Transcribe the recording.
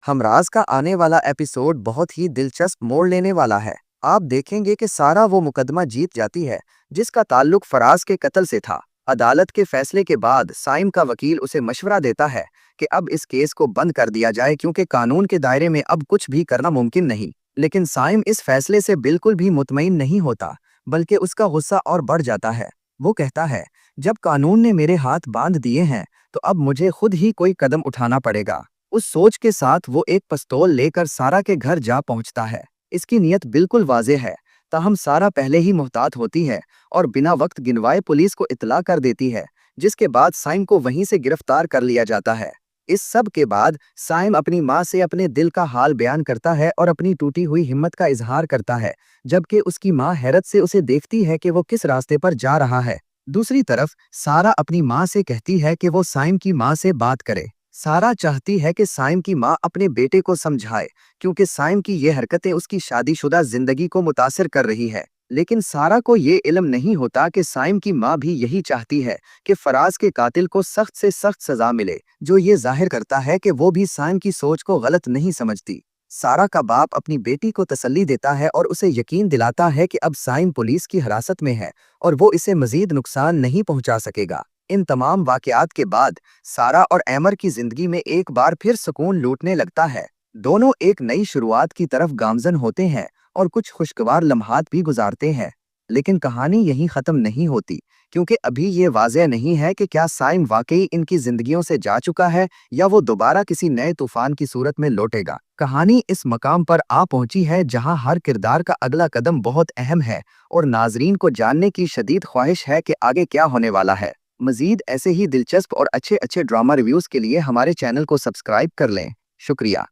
हमराज का आने वाला एपिसोड बहुत ही दिलचस्प मोड़ लेने वाला है। आप देखेंगे कि सारा वो मुकदमा जीत जाती है जिसका ताल्लुक फराज के कत्ल से था। अदालत के फैसले के बाद साइम का वकील उसे मशवरा देता है कि अब इस केस को बंद कर दिया जाए क्योंकि कानून के दायरे में अब कुछ भी करना मुमकिन नहीं। लेकिन साइम इस फैसले से बिल्कुल भी मुतमईन नहीं होता, बल्कि उसका गुस्सा और बढ़ जाता है। वो कहता है, जब कानून ने मेरे हाथ बांध दिए हैं तो अब मुझे खुद ही कोई कदम उठाना पड़ेगा। उस सोच के साथ वो एक पिस्तौल लेकर सारा के घर जा पहुंचता है। इसकी नीयत बिल्कुल वाज़ेह है, ताहम सारा पहले ही मुहतात होती है और बिना वक्त गिनवाए पुलिस को इत्तला कर देती है, जिसके बाद साइम को वहीं से गिरफ्तार कर लिया जाता है। इस सब के बाद साइम अपनी माँ से अपने दिल का हाल बयान करता है और अपनी टूटी हुई हिम्मत का इजहार करता है, जबकि उसकी माँ हैरत से उसे देखती है कि वो किस रास्ते पर जा रहा है। दूसरी तरफ सारा अपनी माँ से कहती है कि वो साइम की माँ से बात करे। सारा चाहती है कि साइम की माँ अपने बेटे को समझाए, क्योंकि साइम की ये हरकतें उसकी शादीशुदा जिंदगी को मुतासिर कर रही है। लेकिन सारा को ये इल्म नहीं होता कि साइम की माँ भी यही चाहती है कि फराज के कातिल को सख्त से सख्त सजा मिले, जो ये जाहिर करता है कि वो भी साइम की सोच को गलत नहीं समझती। सारा का बाप अपनी बेटी को तसल्ली देता है और उसे यकीन दिलाता है कि अब साइम पुलिस की हिरासत में है और वो इसे मजीद नुकसान नहीं पहुंचा सकेगा। इन तमाम वाकयात के बाद सारा और एमर की जिंदगी में एक बार फिर सुकून लूटने लगता है। दोनों एक नई शुरुआत की तरफ गामजन होते हैं और कुछ खुशगवार लम्हात भी गुजारते हैं। लेकिन कहानी यहीं खत्म नहीं होती, क्योंकि अभी ये वाज़ेह नहीं है कि क्या साइम वाकई इनकी जिंदगियों से जा चुका है या वो दोबारा किसी नए तूफान की सूरत में लौटेगा। कहानी इस मकाम पर आ पहुंची है जहां हर किरदार का अगला कदम बहुत अहम है और नाजरीन को जानने की शदीद ख्वाहिश है कि आगे क्या होने वाला है। मजीद ऐसे ही दिलचस्प और अच्छे अच्छे ड्रामा रिव्यूज के लिए हमारे चैनल को सब्सक्राइब कर लें। शुक्रिया।